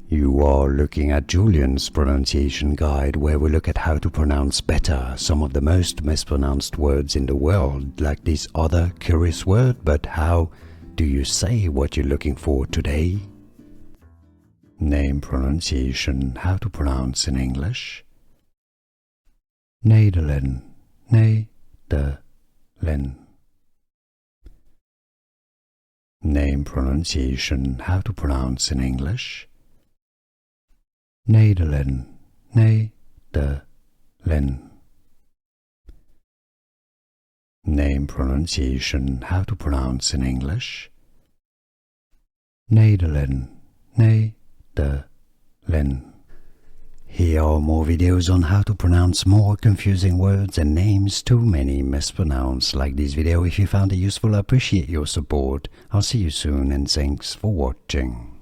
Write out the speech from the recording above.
You are looking at Julian's pronunciation guide, where we look at how to pronounce better some of the most mispronounced words in the world, like this other curious word. But how do you say what you're looking for today? Name pronunciation, how to pronounce in English. Neidelyn, Neidelyn. Name pronunciation, how to pronounce in English. Neidelyn, Neidelyn. Name pronunciation, how to pronounce in English. Neidelyn, Neidelyn. Here are more videos on how to pronounce more confusing words and names too many mispronounced. Like this video if you found it useful. I appreciate your support. I'll see you soon and thanks for watching.